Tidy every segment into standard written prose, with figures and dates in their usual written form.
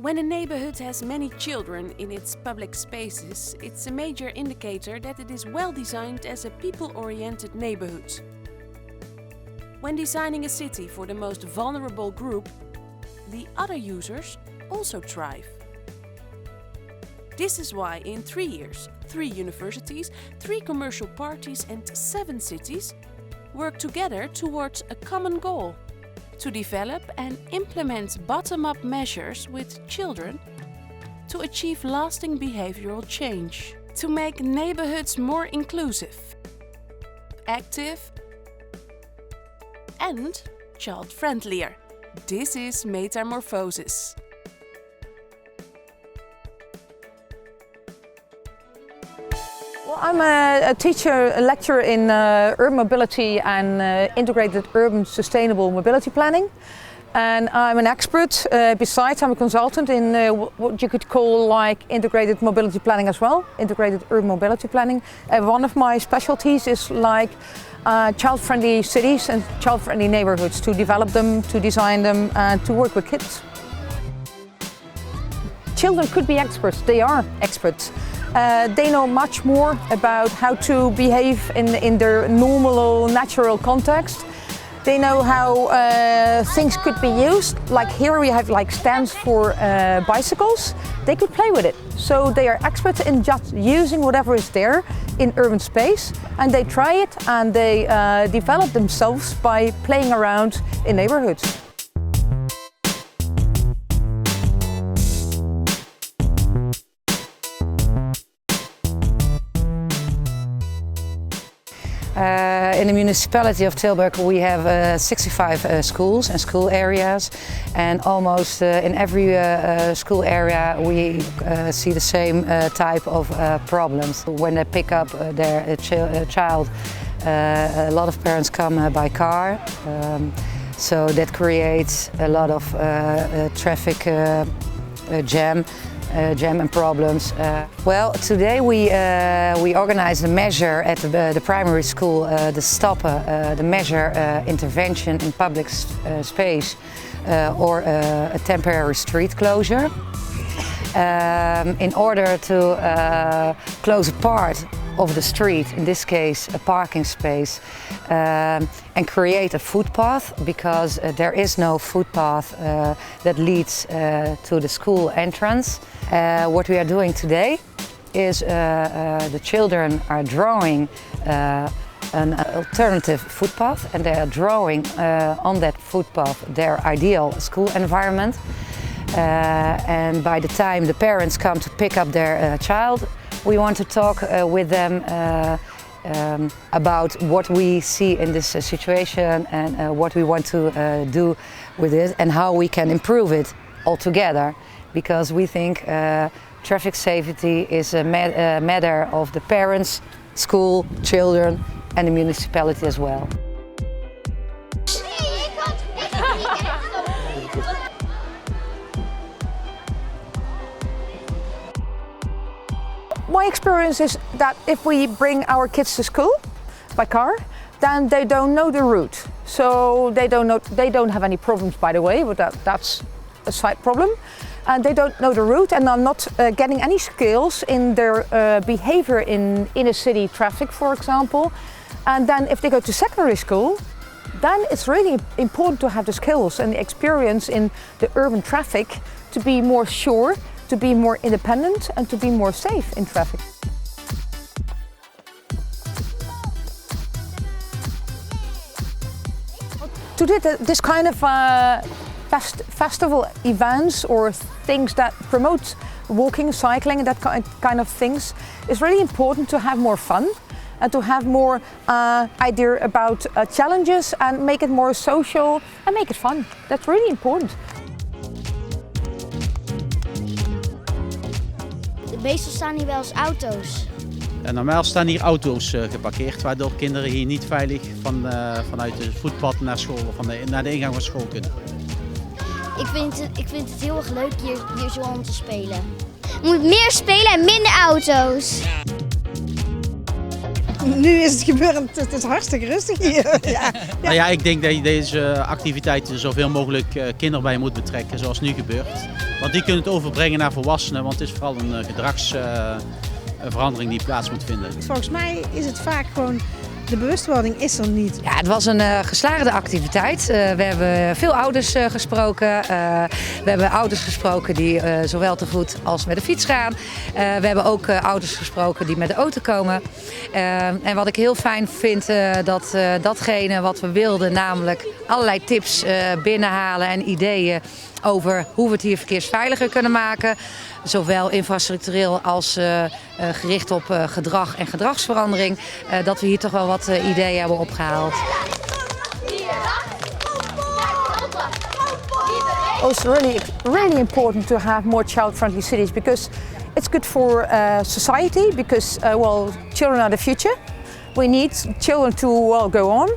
When a neighborhood has many children in its public spaces, it's a major indicator that it is well designed as a people-oriented neighborhood. When designing a city for the most vulnerable group, the other users also thrive. This is why in 3 years, 3 universities, 3 commercial parties and 7 cities work together towards a common goal: to develop and implement bottom-up measures with children to achieve lasting behavioral change, to make neighborhoods more inclusive, active and child-friendlier. This is Metamorphosis. Well, I'm a teacher, a lecturer in urban mobility and integrated urban sustainable mobility planning. And I'm an expert, besides I'm a consultant in what you could call like integrated mobility planning as well, integrated urban mobility planning. And one of my specialties is like child-friendly cities and child-friendly neighborhoods, to develop them, to design them and to work with kids. Children could be experts, they are experts. They know much more about how to behave in their normal or natural context. They know how things could be used. Like here we have like stands for bicycles. They could play with it. So they are experts in just using whatever is there in urban space, and they try it and they develop themselves by playing around in neighborhoods. In the municipality of Tilburg we have 65 schools and school areas, and almost in every school area we see the same type of problems. When they pick up their child, a lot of parents come by car, so that creates a lot of traffic jam and problems. Well, today we organize a measure at the primary school, the STOP, the measure intervention in public space or a temporary street closure. In order to close a part of the street, in this case a parking space, and create a footpath, because there is no footpath that leads to the school entrance. What we are doing today is the children are drawing an alternative footpath, and they are drawing on that footpath their ideal school environment. And by the time the parents come to pick up their child, we want to talk with them about what we see in this situation and what we want to do with it and how we can improve it altogether. Because we think traffic safety is a matter of the parents, school, children and the municipality as well. My experience is that if we bring our kids to school by car, then they don't know the route. So they don't have any problems, by the way, but that's a side problem. And they don't know the route and are not getting any skills in their behavior in inner city traffic, for example. And then if they go to secondary school, then it's really important to have the skills and the experience in the urban traffic to be more sure, to be more independent and to be more safe in traffic. To do this kind of festival events or things that promote walking, cycling and that kind of things, is really important to have more fun and to have more idea about challenges and make it more social and make it fun. That's really important. Meestal staan hier wel eens auto's. En normaal staan hier auto's geparkeerd, waardoor kinderen hier niet veilig vanuit het voetpad naar school of naar de ingang van school kunnen. Ik vind het heel erg leuk hier zo om te spelen. Je moet meer spelen en minder auto's. Nu is het gebeurd, het is hartstikke rustig hier. Ja. Nou ja, ik denk dat je deze activiteiten zoveel mogelijk kinderen bij moet betrekken, zoals nu gebeurt. Want die kunnen het overbrengen naar volwassenen, want het is vooral een gedragsverandering die plaats moet vinden. Volgens mij is het vaak gewoon, de bewustwording is er niet. Ja, het was een geslaagde activiteit. We hebben veel ouders gesproken. We hebben ouders gesproken die zowel te voet als met de fiets gaan. We hebben ook ouders gesproken die met de auto komen. En wat ik heel fijn vind, dat datgene wat we wilden, namelijk allerlei tips binnenhalen en ideeën over hoe we het hier verkeersveiliger kunnen maken. Zowel infrastructureel als gericht op gedrag en gedragsverandering. Dat we hier toch wel wat ideeën hebben opgehaald. It's really important to have more child-friendly cities because it's good for society because children are the future. We need children to go on.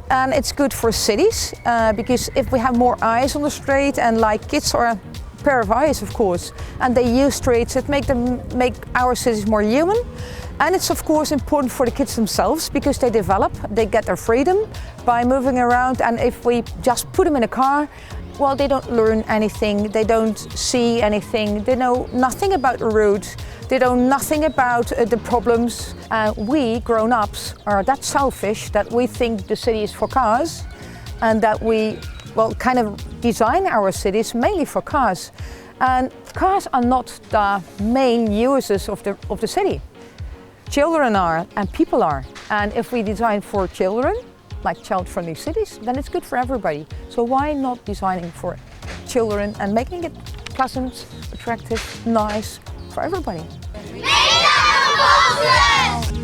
And it's good for cities because if we have more eyes on the street and like kids are a pair of eyes of course and they use streets, it make our cities more human. And it's of course important for the kids themselves because they develop, they get their freedom by moving around, and if we just put them in a car, well, they don't learn anything, they don't see anything, they know nothing about the road, they know nothing about the problems. We grown-ups are that selfish that we think the city is for cars and that we kind of design our cities mainly for cars. And cars are not the main users of the city. Children are and people are. And if we design for children, like child-friendly cities, then it's good for everybody. So why not designing for children and making it pleasant, attractive, nice for everybody? Metamorphosis!